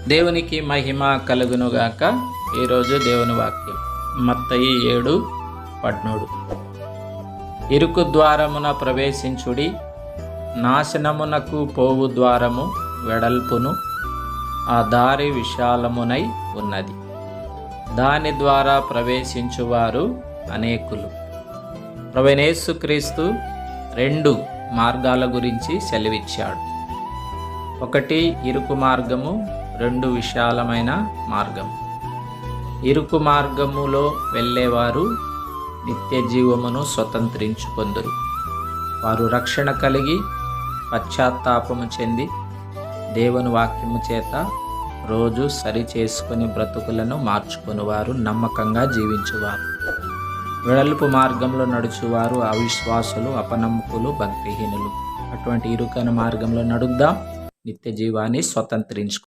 దేవునికి మహిమ కలుగునుగాక. ఈరోజు దేవుని వాక్యం మత్తయి 7:13. ఇరుకు ద్వారమున ప్రవేశించుడి, నాశనమునకు పోవు ద్వారము వెడల్పును, ఆ దారి విశాలమునై ఉన్నది, దాని ద్వారా ప్రవేశించువారు అనేకులు. ప్రభువైన యేసుక్రీస్తు 2 మార్గాల గురించి సెలవిచ్చాడు. ఒకటి ఇరుకు మార్గము, 2 విశాలమైన మార్గము. ఇరుకు మార్గములో వెళ్ళేవారు నిత్య జీవమును స్వతంత్రించుకొందురు. వారు రక్షణ కలిగి పశ్చాత్తాపము చెంది దేవుని వాక్యము చేత రోజు సరి చేసుకుని బ్రతుకులను మార్చుకునివారు, నమ్మకంగా జీవించువారు. వెడల్పు మార్గంలో నడుచువారు అవిశ్వాసులు, అపనమ్మకులు, భక్తిహీనులు. అటువంటి ఇరుకైన మార్గంలో నడుద్దాం, నిత్య జీవాన్ని స్వతంత్రించుకుందాం.